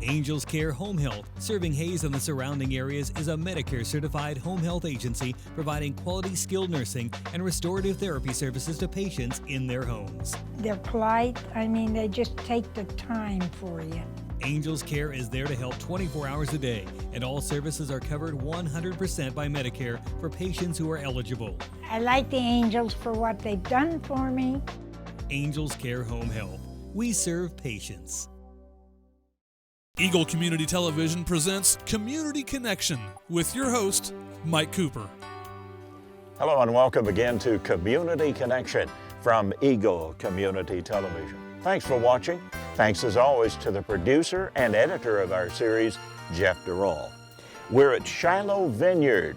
Angels Care Home Health, serving Hayes and the surrounding areas, is a Medicare-certified home health agency providing quality skilled nursing and restorative therapy services to patients in their homes. They're polite. They just take the time for you. Angels Care is there to help 24 hours a day, and all services are covered 100% by Medicare for patients who are eligible. I like the Angels for what they've done for me. Angels Care Home Health. We serve patients. Eagle Community Television presents Community Connection with your host, Mike Cooper. Hello and welcome again to Community Connection from Eagle Community Television. Thanks for watching. Thanks as always to the producer and editor of our series, Jeff Durall. We're at Shiloh Vineyard,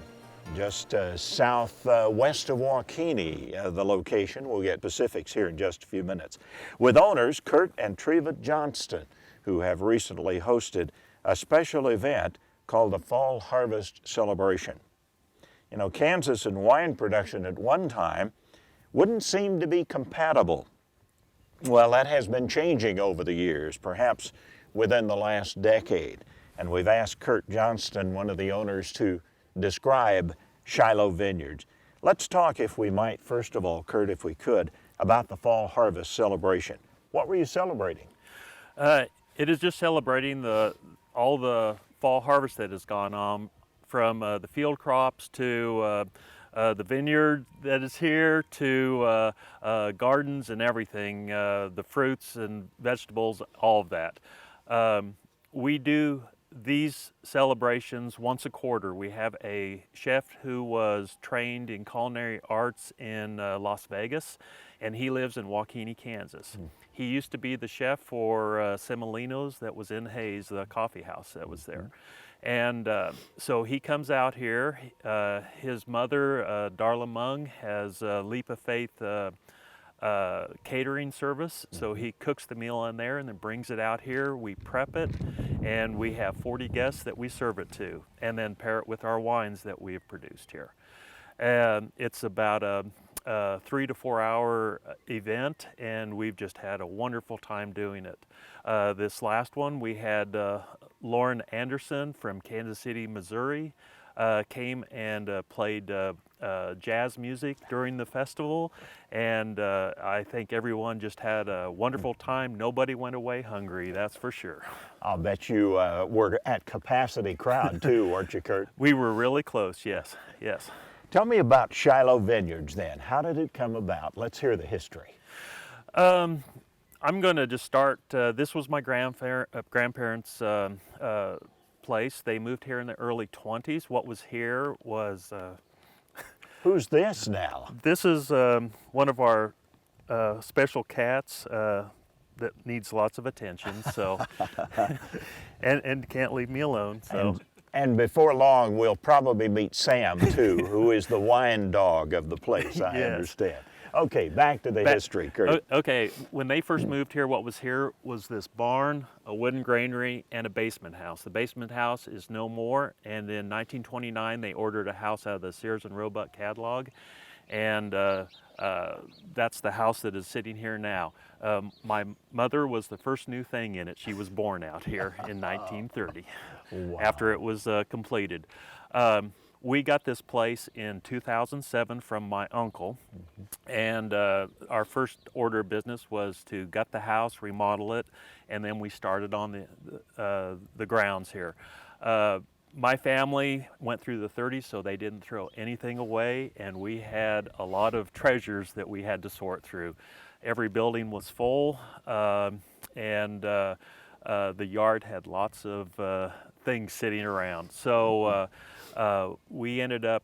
just southwest of Waukene, the location. We'll get specifics here in just a few minutes. With owners Kirk and Treva Johnston, who have recently hosted a special event called the Fall Harvest Celebration. You know, Kansas and wine production at one time wouldn't seem to be compatible. Well, that has been changing over the years, perhaps within the last decade. And we've asked Kirk Johnston, one of the owners, to describe Shiloh Vineyards. Let's talk, if we might, first of all, Kurt, if we could, about the Fall Harvest Celebration. What were you celebrating? It is just celebrating all the fall harvest that has gone on, from the field crops to the vineyard that is here to gardens and everything, the fruits and vegetables, all of that. We do these celebrations once a quarter. We have a chef who was trained in culinary arts in Las Vegas, and he lives in Waukene, Kansas. He used to be the chef for Semolino's that was in Hayes, the coffee house that was there. And so he comes out here. His mother, Darla Mung, has a Leap of Faith catering service. So he cooks the meal in there and then brings it out here. We prep it, and we have 40 guests that we serve it to, and then pair it with our wines that we have produced here. It's about a 3 to 4 hour event, and we've just had a wonderful time doing it. This last one, we had Lauren Anderson from Kansas City, Missouri, came and played jazz music during the festival, and I think everyone just had a wonderful time. Nobody went away hungry, that's for sure. I'll bet you were at capacity crowd too, weren't you, Kurt? We were really close, yes, yes. Tell me about Shiloh Vineyards then. How did it come about? Let's hear the history. I'm going to just start. This was my grandparents' place. They moved here in the early 20s. What was here was... Who's this now? This is one of our special cats that needs lots of attention, so and can't leave me alone. So. And before long, we'll probably meet Sam, too, who is the wine dog of the place, I understand. Okay, back to the history, Kurt. Okay, when they first moved here, what was here was this barn, a wooden granary, and a basement house. The basement house is no more, and in 1929, they ordered a house out of the Sears and Roebuck catalog, and that's the house that is sitting here now. My mother was the first new thing in it. She was born out here in 1930. Wow. After it was completed. We got this place in 2007 from my uncle, and our first order of business was to gut the house, remodel it, and then we started on the grounds here. My family went through the 30s, so they didn't throw anything away, and we had a lot of treasures that we had to sort through. Every building was full, and the yard had lots of things sitting around. So we ended up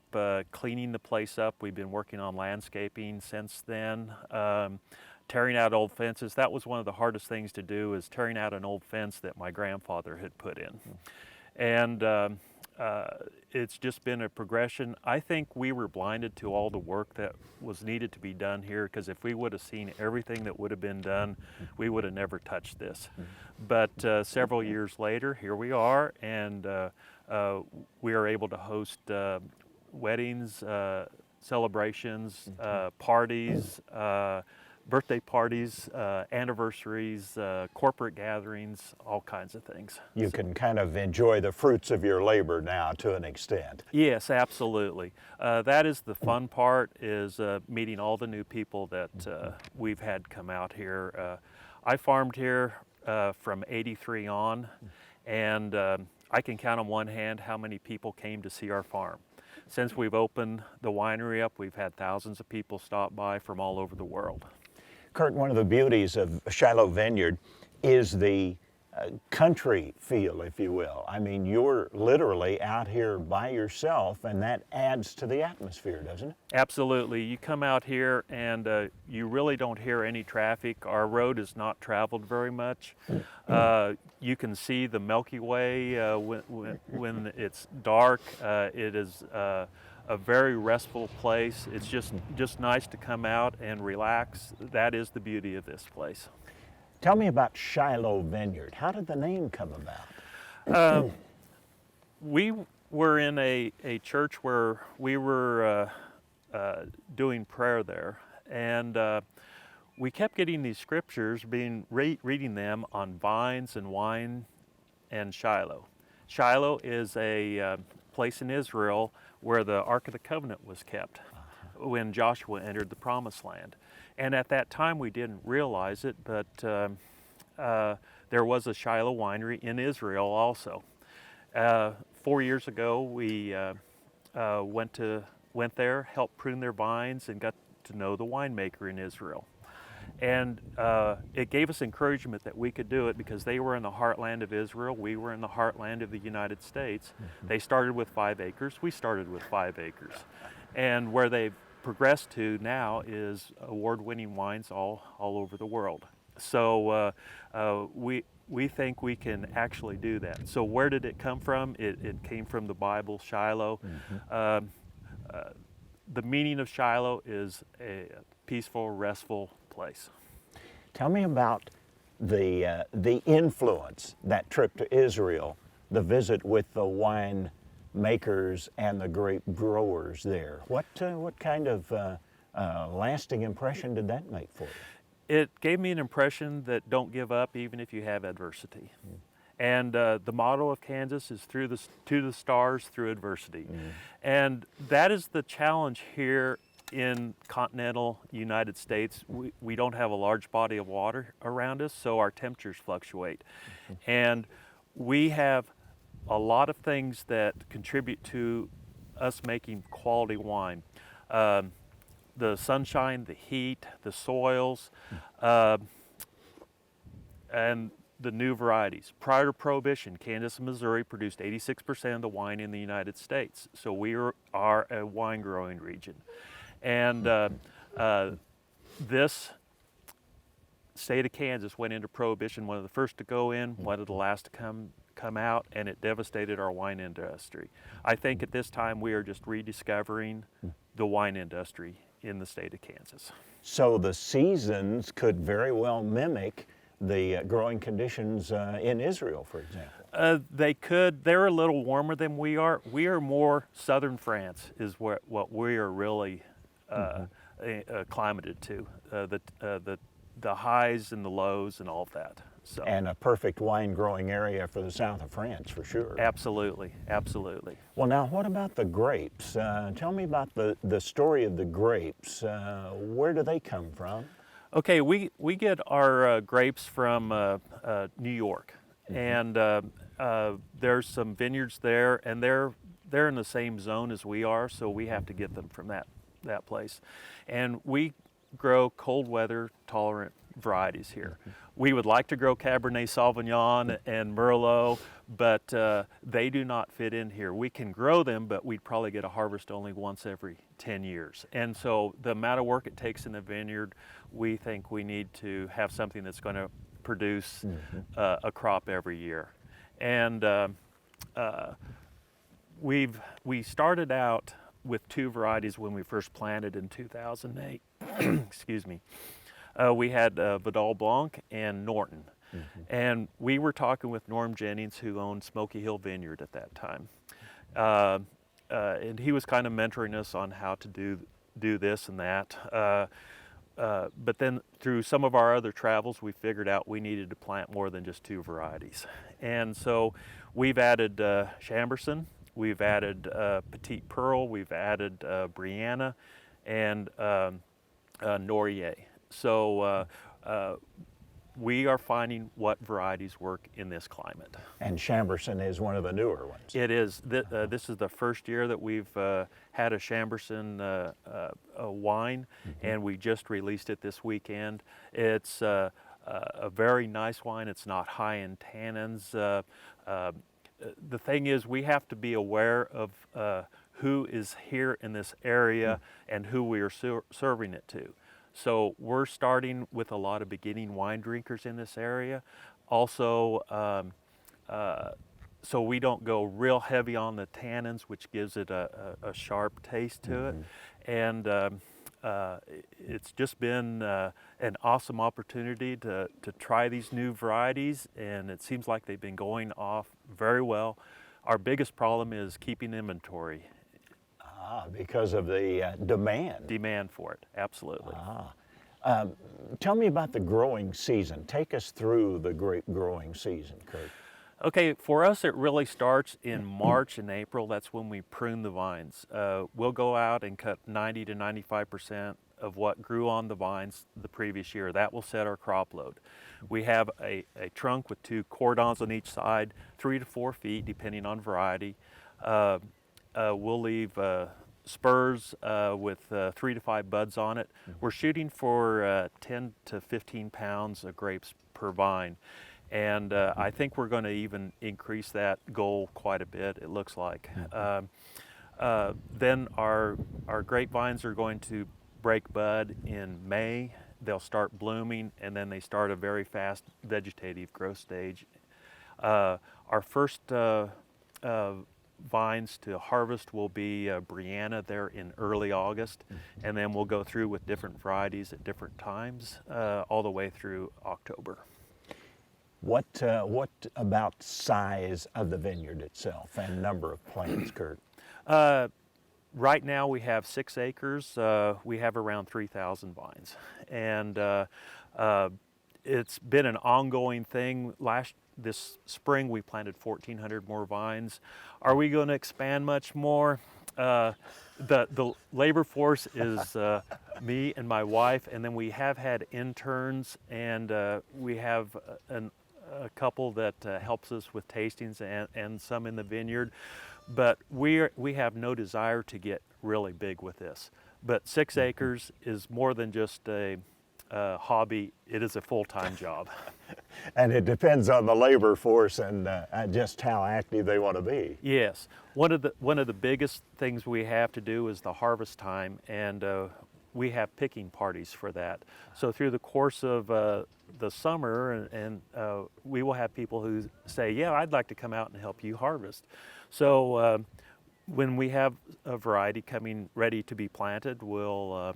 cleaning the place up. We've been working on landscaping since then. Tearing out old fences. That was one of the hardest things to do, is tearing out an old fence that my grandfather had put in. And it's just been a progression. I think we were blinded to all the work that was needed to be done here, because if we would have seen everything that would have been done, we would have never touched this. But several years later, here we are, and we are able to host weddings, celebrations, parties, birthday parties, anniversaries, corporate gatherings, all kinds of things. You can kind of enjoy the fruits of your labor now to an extent. Yes, absolutely. That is the fun part, is meeting all the new people that we've had come out here. I farmed here from '83 on, and I can count on one hand how many people came to see our farm. Since we've opened the winery up, we've had thousands of people stop by from all over the world. Kirk, one of the beauties of Shiloh Vineyard is the country feel, if you will. I mean, you're literally out here by yourself, and that adds to the atmosphere, doesn't it? Absolutely. You come out here and you really don't hear any traffic. Our road is not traveled very much. You can see the Milky Way when it's dark. It is a very restful place. It's just nice to come out and relax. That is the beauty of this place. Tell me about Shiloh Vineyard. How did the name come about? We were in a church where we were doing prayer there, and we kept getting these scriptures, reading them on vines and wine and Shiloh. Shiloh is a place in Israel where the Ark of the Covenant was kept when Joshua entered the Promised Land. And at that time we didn't realize it, but there was a Shiloh winery in Israel also. 4 years ago we went there, helped prune their vines, and got to know the winemaker in Israel. And it gave us encouragement that we could do it, because they were in the heartland of Israel, we were in the heartland of the United States. They started with 5 acres, we started with 5 acres. And where they've progressed to now is award-winning wines all over the world. So we think we can actually do that. So where did it come from? It came from the Bible, Shiloh. The meaning of Shiloh is a peaceful, restful place. Tell me about the influence, that trip to Israel, the visit with the wine makers and the grape growers there. What kind of lasting impression did that make for you? It gave me an impression that don't give up even if you have adversity. And the motto of Kansas is to the stars through adversity. And that is the challenge here in continental United States. We don't have a large body of water around us, so our temperatures fluctuate. And we have a lot of things that contribute to us making quality wine. The sunshine, the heat, the soils, and the new varieties. Prior to Prohibition, Kansas and Missouri produced 86% of the wine in the United States. So we are a wine growing region. And this state of Kansas went into Prohibition, one of the first to go in, one of the last to come out, and it devastated our wine industry. I think at this time we are just rediscovering the wine industry in the state of Kansas. So the seasons could very well mimic the growing conditions in Israel, for example. They could. They're a little warmer than we are. We are more southern France is what we are really climated to. The highs and the lows and all of that. So. And a perfect wine growing area for the south of France, for sure. Absolutely, absolutely. Well, now what about the grapes? Tell me about the story of the grapes. Where do they come from? Okay, we get our grapes from New York, and there's some vineyards there, and they're in the same zone as we are, so we have to get them from that place. And we grow cold weather tolerant varieties here. We would like to grow Cabernet Sauvignon and Merlot, but they do not fit in here. We can grow them, but we'd probably get a harvest only once every 10 years. And so the amount of work it takes in a vineyard, we think we need to have something that's going to produce a crop every year. And we started out with 2 varieties when we first planted in 2008. Excuse me. We had Vidal Blanc and Norton. And we were talking with Norm Jennings, who owned Smoky Hill Vineyard at that time. And he was kind of mentoring us on how to do this and that. but then through some of our other travels, we figured out we needed to plant more than just 2 varieties. And so we've added Chamberson, we've added Petite Pearl, we've added Brianna, and Noyer. So we are finding what varieties work in this climate. And Chamberson is one of the newer ones. It is. This is the first year that we've had a Chamberson wine, and we just released it this weekend. It's a very nice wine. It's not high in tannins. The thing is, we have to be aware of who is here in this area and who we are serving it to. So we're starting with a lot of beginning wine drinkers in this area. Also, so we don't go real heavy on the tannins, which gives it a sharp taste to it. And it's just been an awesome opportunity to try these new varieties, and it seems like they've been going off very well. Our biggest problem is keeping inventory. Because of the demand. Demand for it, absolutely. Tell me about the growing season. Take us through the grape growing season, Kirk. Okay, for us it really starts in March and April. That's when we prune the vines. We'll go out and cut 90 to 95% of what grew on the vines the previous year. That will set our crop load. We have a trunk with 2 cordons on each side, 3 to 4 feet depending on variety. We'll leave spurs with 3 to 5 buds on it. We're shooting for 10 to 15 pounds of grapes per vine. And I think we're going to even increase that goal quite a bit, it looks like. Then our grapevines are going to break bud in May. They'll start blooming, and then they start a very fast vegetative growth stage. Our first vines to harvest will be Brianna there in early August, and then we'll go through with different varieties at different times all the way through October. What about size of the vineyard itself and number of plants, Kirk? Right now we have 6 acres. We have around 3,000 vines, and it's been an ongoing thing. This spring we planted 1,400 more vines. Are we going to expand much more? The labor force is me and my wife, and then we have had interns, and we have a couple that helps us with tastings and some in the vineyard. But we have no desire to get really big with this. But 6 acres is more than just a hobby. It is a full-time job. And it depends on the labor force and just how active they want to be. Yes. One of the biggest things we have to do is the harvest time, and we have picking parties for that. So through the course of the summer, and we will have people who say, yeah, I'd like to come out and help you harvest. So when we have a variety coming ready to be planted, we'll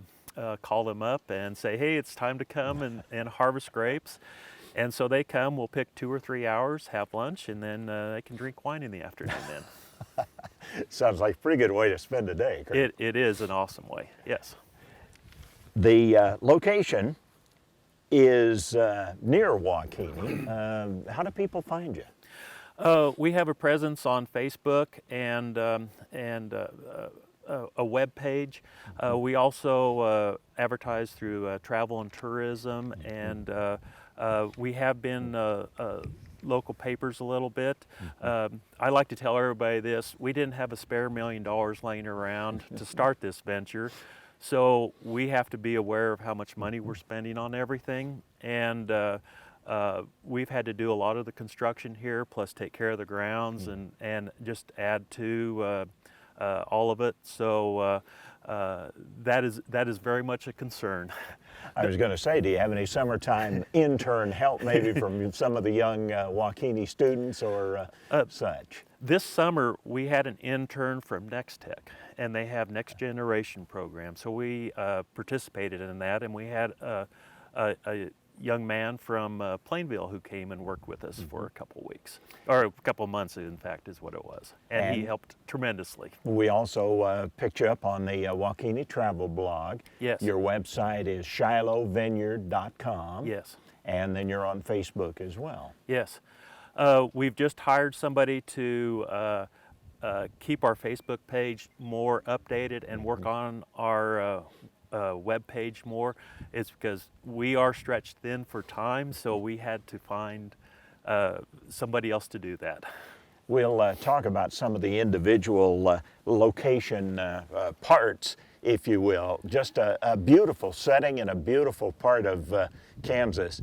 call them up and say, hey, it's time to come and harvest grapes. And so they come, we'll pick 2 or 3 hours, have lunch, and then they can drink wine in the afternoon then. Sounds like a pretty good way to spend a day, Kirk. It is an awesome way, yes. The location is near Waukeeny. How do people find you? We have a presence on Facebook and a web page. We also advertise through travel and tourism, and we have been local papers a little bit. I like to tell everybody this: we didn't have a spare $1 million laying around to start this venture. So we have to be aware of how much money we're spending on everything, and we've had to do a lot of the construction here, plus take care of the grounds and just add to all of it. So that is very much a concern. I was going to say, do you have any summertime intern help maybe from some of the young Waukeeny students or such? This summer we had an intern from Next Tech, and they have Next Generation program. So we participated in that, and we had a young man from Plainville who came and worked with us for a couple weeks, or a couple months in fact is what it was. And he helped tremendously. We also picked you up on the Waukene travel blog. Yes. Your website is shilohvineyard.com. Yes. And then you're on Facebook as well. Yes. We've just hired somebody to keep our Facebook page more updated and work on our web page more. It's because we are stretched thin for time, so we had to find somebody else to do that. We'll talk about some of the individual location parts, if you will. Just a beautiful setting in a beautiful part of Kansas,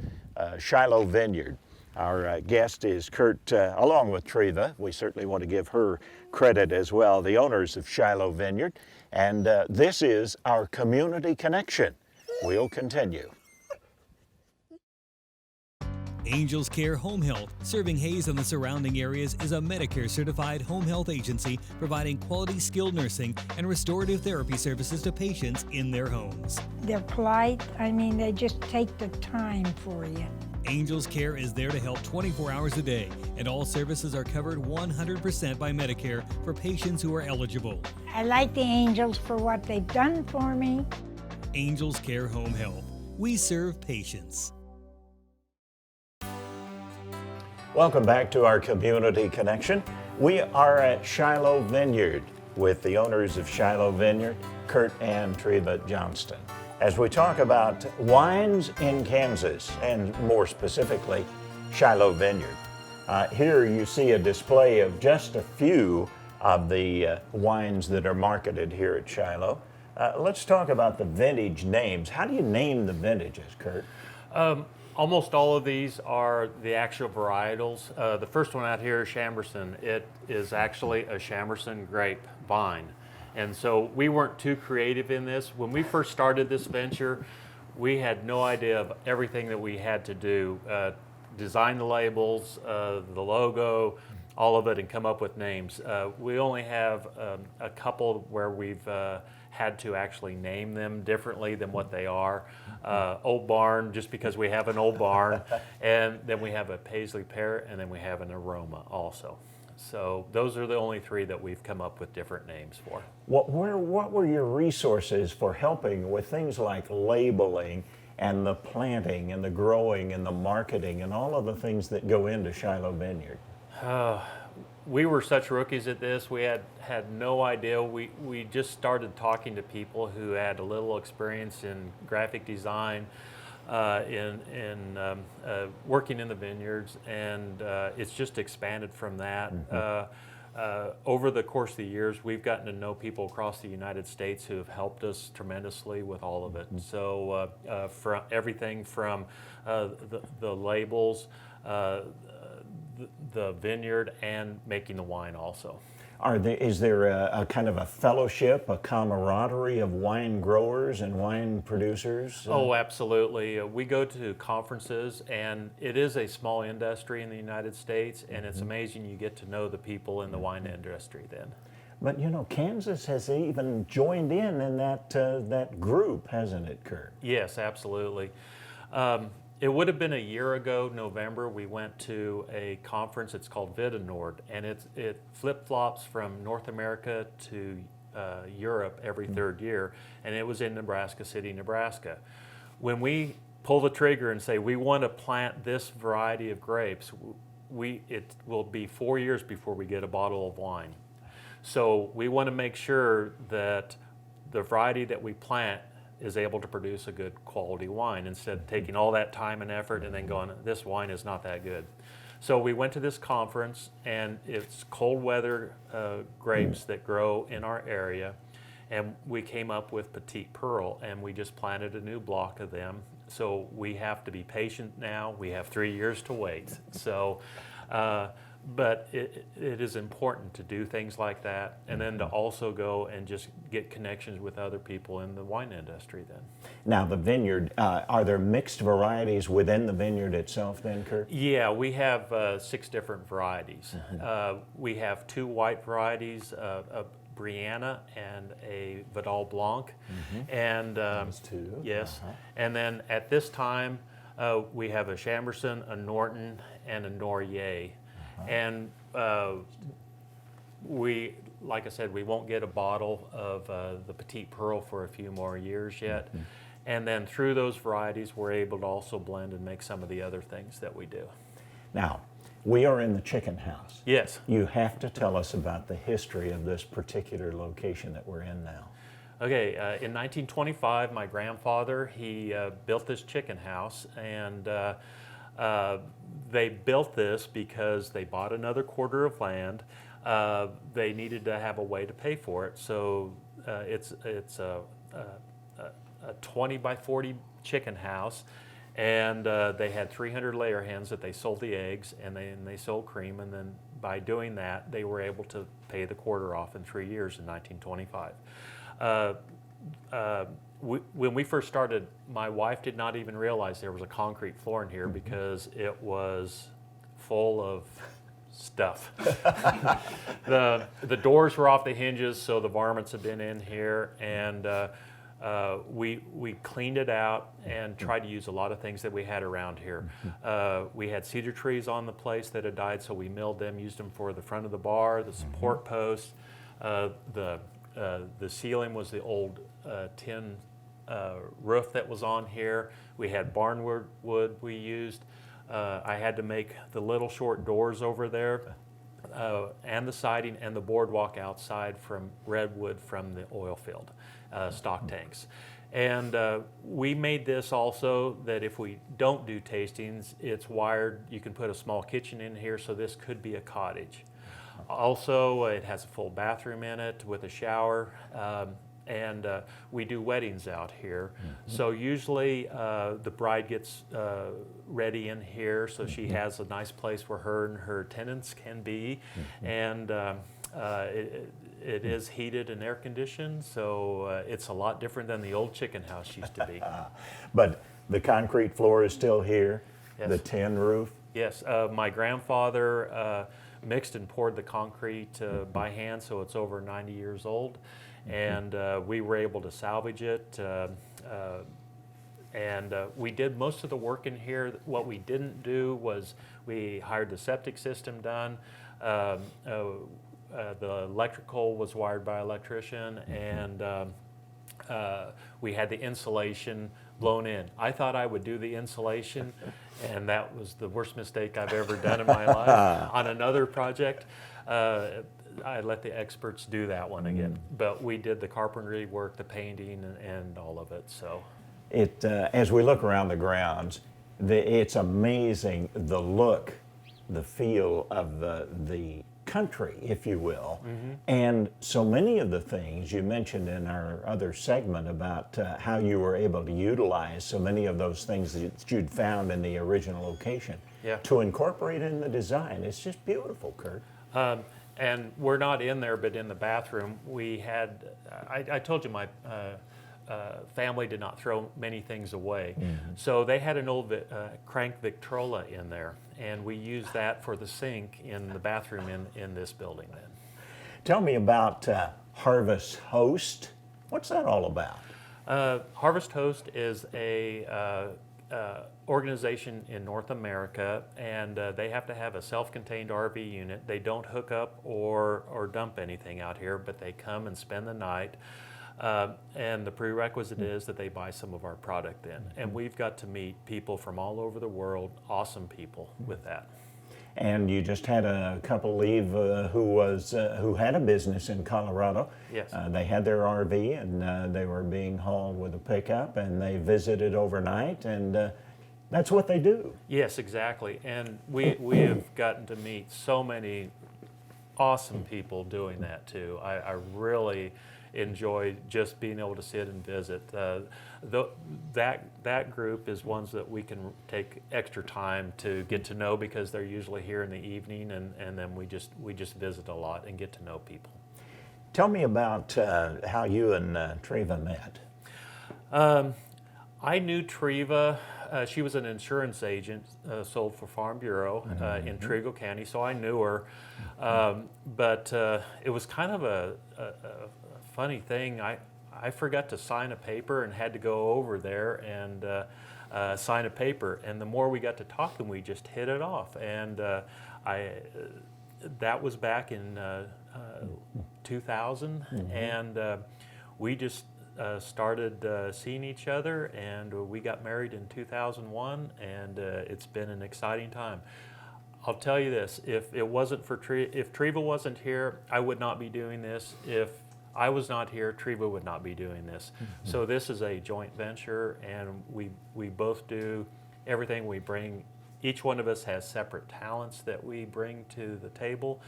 Shiloh Vineyard. Our guest is Kirk, along with Treva. We certainly want to give her credit as well, the owners of Shiloh Vineyard. And this is our Community Connection. We'll continue. Angels Care Home Health, serving Hayes and the surrounding areas, is a Medicare-certified home health agency providing quality skilled nursing and restorative therapy services to patients in their homes. They're polite. I mean, they just take the time for you. Angels Care is there to help 24 hours a day, and all services are covered 100% by Medicare for patients who are eligible. I like the Angels for what they've done for me. Angels Care Home Health. We serve patients. Welcome back to our Community Connection. We are at Shiloh Vineyard with the owners of Shiloh Vineyard, Kirk and Treva Johnston, as we talk about wines in Kansas, and more specifically, Shiloh Vineyard. Here you see a display of just a few of the wines that are marketed here at Shiloh. Let's talk about the vintage names. How do you name the vintages, Kirk? Almost all of these are the actual varietals. The first one out here is Chamberson. It is actually a Chamberson grape vine. And so we weren't too creative in this. When we first started this venture, we had no idea of everything that we had to do. Design the labels, the logo, all of it, and come up with names. We only have a couple where we've had to actually name them differently than what they are. Old Barn, just because we have an old barn, and then we have a Paisley Pear, and then we have an Aroma also. So those are the only three that we've come up with different names for. What were your resources for helping with things like labeling and the planting and the growing and the marketing and all of the things that go into Shiloh Vineyard? We were such rookies at this. We had no idea. We just started talking to people who had a little experience in graphic design, in working in the vineyards, and it's just expanded from that. Over the course of the years, we've gotten to know people across the United States who have helped us tremendously with all of it. So from everything from the labels, the vineyard, and making the wine also. Is there a kind of a fellowship, a camaraderie of wine growers and wine producers? Oh, absolutely. We go to conferences, and it is a small industry in the United States, and it's amazing you get to know the people in the wine industry then. But you know, Kansas has even joined in that group, hasn't it, Kirk? Yes, absolutely. It would have been a year ago, November, we went to a conference. It's called VitaNord, and it flip-flops from North America to Europe every third year, and it was in Nebraska City, Nebraska. When we pull the trigger and say we want to plant this variety of grapes, it will be 4 years before we get a bottle of wine. So we want to make sure that the variety that we plant is able to produce a good quality wine instead of taking all that time and effort and then going, this wine is not that good. So we went to this conference, and it's cold weather grapes that grow in our area, and we came up with Petite Pearl, and we just planted a new block of them. So we have to be patient now. We have 3 years to wait. So, but it is important to do things like that, and then to also go and just get connections with other people in the wine industry then. Now the vineyard, are there mixed varieties within the vineyard itself then, Kirk? Yeah, we have 6 different varieties. We have 2 white varieties, a Brianna and a Vidal Blanc. And Those two. yes, and then at this time, We have a Chamberson, a Norton, and a Nourier. And we, like I said, we won't get a bottle of the Petite Pearl for a few more years yet. And then through those varieties, we're able to also blend and make some of the other things that we do. Now, we are in the chicken house. Yes. You have to tell us about the history of this particular location that we're in now. Okay, in 1925, my grandfather, he built this chicken house, and they built this because they bought another quarter of land. They needed to have a way to pay for it, so it's a 20 by 40 chicken house, and they had 300 layer hens that they sold the eggs, and they sold cream, and then by doing that, they were able to pay the quarter off in 3 years in 1925. When we first started, my wife did not even realize there was a concrete floor in here because it was full of stuff. The doors were off the hinges, so the varmints had been in here, and we cleaned it out and tried to use a lot of things that we had around here. We had cedar trees on the place that had died, so we milled them, used them for the front of the bar, the support posts. The ceiling was the old tin roof that was on here. We had barnwood wood we used. I had to make the little short doors over there, and the siding and the boardwalk outside from redwood from the oil field, stock tanks. And we made this also that if we don't do tastings, it's wired. You can put a small kitchen in here, so this could be a cottage. Also, it has a full bathroom in it with a shower, and we do weddings out here. So usually the bride gets ready in here, so she has a nice place where her and her attendants can be, and it is heated and air conditioned, so it's a lot different than the old chicken house used to be. But the concrete floor is still here, Yes. the tin roof. Yes, my grandfather mixed and poured the concrete by hand, so it's over 90 years old, and we were able to salvage it, and we did most of the work in here. What we didn't do was we hired the septic system done. The electrical was wired by an electrician, and we had the insulation blown in. I thought I would do the insulation, and that was the worst mistake I've ever done in my life. On another project, I let the experts do that one again. But we did the carpentry work, the painting, and all of it. So, As we look around the grounds, it's amazing the look, the feel of the country, if you will, and so many of the things you mentioned in our other segment about how you were able to utilize so many of those things that you'd found in the original location to incorporate in the design. It's just beautiful, Kirk. And we're not in there, but in the bathroom, we had, I told you my family did not throw many things away. So they had an old crank Victrola in there, and we used that for the sink in the bathroom in this building then. Tell me about Harvest Host. What's that all about? Harvest Host is a organization in North America, and they have to have a self-contained RV unit. They don't hook up or dump anything out here, but they come and spend the night. And the prerequisite is that they buy some of our product in. And we've got to meet people from all over the world, awesome people with that. And you just had a couple leave who had a business in Colorado. Yes. They had their RV, and they were being hauled with a pickup, and they visited overnight, and that's what they do. Yes, exactly. And we have gotten to meet so many awesome people doing that too. I really enjoy just being able to sit and visit. That group is ones that we can take extra time to get to know because they're usually here in the evening, and then we just visit a lot and get to know people. Tell me about how you and Treva met. I knew Treva. She was an insurance agent, sold for Farm Bureau in Trego County, so I knew her. But it was kind of a funny thing. I forgot to sign a paper and had to go over there, and sign a paper. And the more we got to talking, we just hit it off. And that was back in 2000, and we just started seeing each other, and we got married in 2001, and it's been an exciting time. I'll tell you this, if it wasn't for if Treva wasn't here, I would not be doing this. If I was not here, Treva would not be doing this. So this is a joint venture, and we both do everything. We bring, each one of us has separate talents that we bring to the table,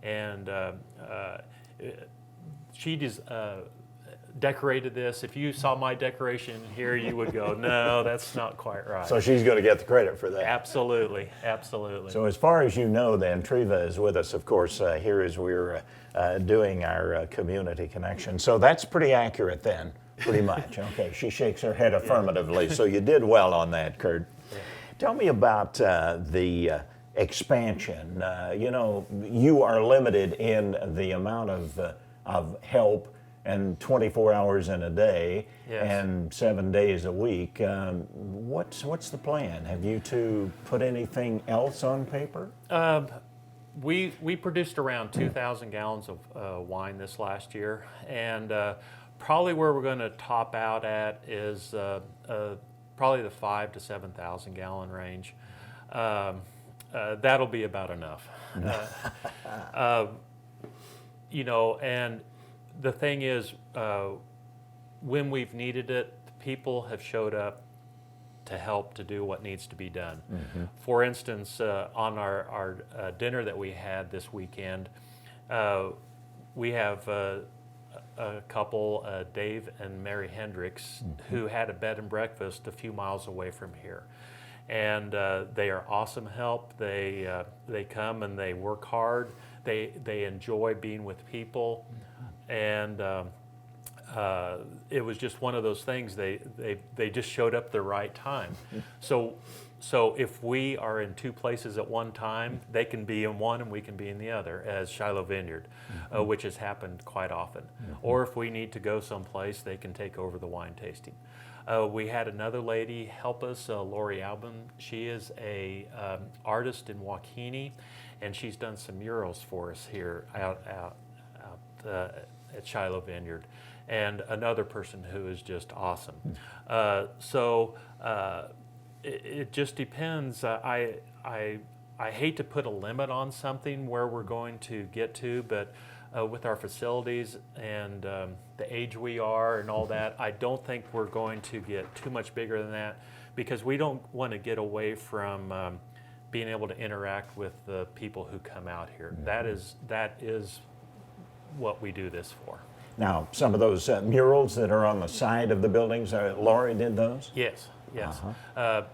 and she decorated this. If you saw my decoration here, you would go, no, that's not quite right. So she's going to get the credit for that. Absolutely, absolutely. So as far as you know then, Treva is with us, of course, here as we're doing our community connection. So that's pretty accurate then, pretty much. Okay, she shakes her head affirmatively. So you did well on that, Kurt. Yeah. Tell me about the expansion. You know, you are limited in the amount of help and 24 hours in a day, Yes. and 7 days a week. What's the plan? Have you two put anything else on paper? We produced around 2,000 gallons of wine this last year, and probably where we're going to top out at is probably the 5,000 to 7,000 gallon range. That'll be about enough. You know, and the thing is, when we've needed it, people have showed up to help to do what needs to be done. For instance, on our dinner that we had this weekend, we have a couple, Dave and Mary Hendricks, who had a bed and breakfast a few miles away from here. And they are awesome help. They come and they work hard. They enjoy being with people, and it was just one of those things. They just showed up the right time. So if we are in two places at one time, they can be in one and we can be in the other, as Shiloh Vineyard, which has happened quite often. Or if we need to go someplace, they can take over the wine tasting. We had another lady help us, Lori Albin. She is a artist in Waukene, and she's done some murals for us here out at Shiloh Vineyard. And another person who is just awesome. It just depends. I hate to put a limit on something where we're going to get to, but with our facilities and the age we are and all that, I don't think we're going to get too much bigger than that, because we don't want to get away from being able to interact with the people who come out here. That is what we do this for. Now, some of those murals that are on the side of the buildings, Lori did those? Yes. Yes.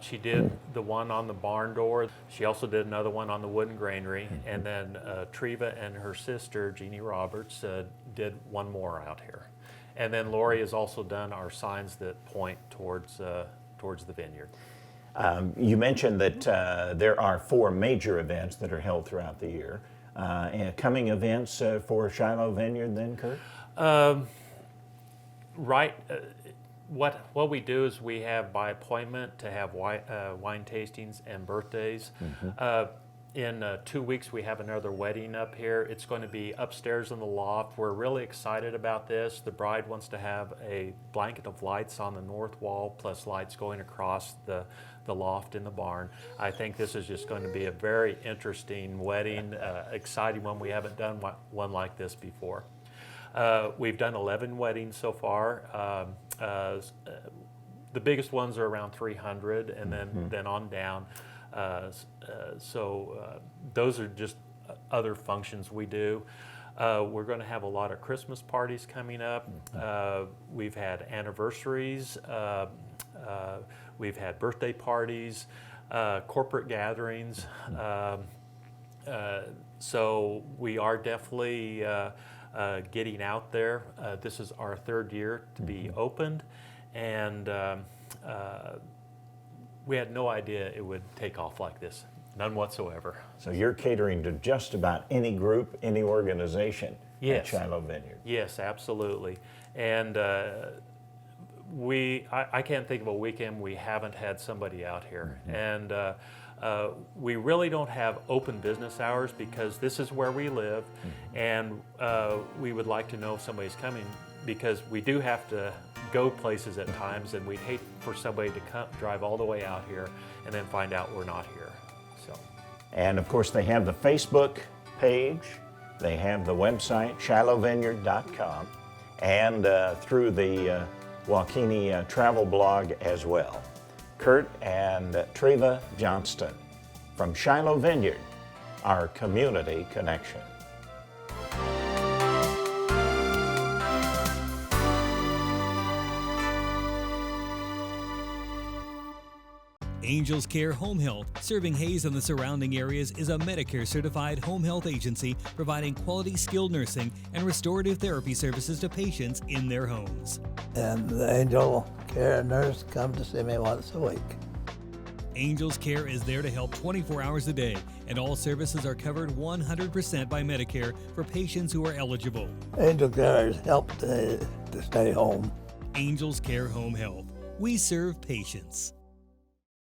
She did the one on the barn door. She also did another one on the wooden granary. And then Treva and her sister, Jeannie Roberts, did one more out here. And then Lori has also done our signs that point towards the vineyard. You mentioned that there are 4 major events that are held throughout the year. And coming events for Shiloh Vineyard then, Kirk? Right. What we do is we have by appointment to have wine tastings and birthdays. In 2 weeks we have another wedding up here. It's going to be upstairs in the loft. We're really excited about this. The bride wants to have a blanket of lights on the north wall, plus lights going across the loft in the barn. I think this is just going to be a very interesting wedding, exciting one. We haven't done one like this before. We've done 11 weddings so far. The biggest ones are around 300, and then on down. Those are just other functions we do. We're going to have a lot of Christmas parties coming up. We've had anniversaries. We've had birthday parties, corporate gatherings. So we are definitely getting out there. This is our 3rd year to be opened, and we had no idea it would take off like this, none whatsoever. So you're catering to just about any group, any organization at Shiloh Vineyard. Yes, absolutely. And I can't think of a weekend we haven't had somebody out here. And we really don't have open business hours because this is where we live, and we would like to know if somebody's coming, because we do have to go places at times, and we'd hate for somebody to drive all the way out here and then find out we're not here. So. And of course they have the Facebook page, they have the website shilohvineyard.com, and through the Waukene travel blog as well. Kirk and Treva Johnston from Shiloh Vineyard, our community connection. Angels Care Home Health, serving Hayes and the surrounding areas, is a Medicare-certified home health agency providing quality skilled nursing and restorative therapy services to patients in their homes. And the Angel Care nurse comes to see me once a week. Angels Care is there to help 24 hours a day, and all services are covered 100% by Medicare for patients who are eligible. Angel Care has helped to stay home. Angels Care Home Health. We serve patients.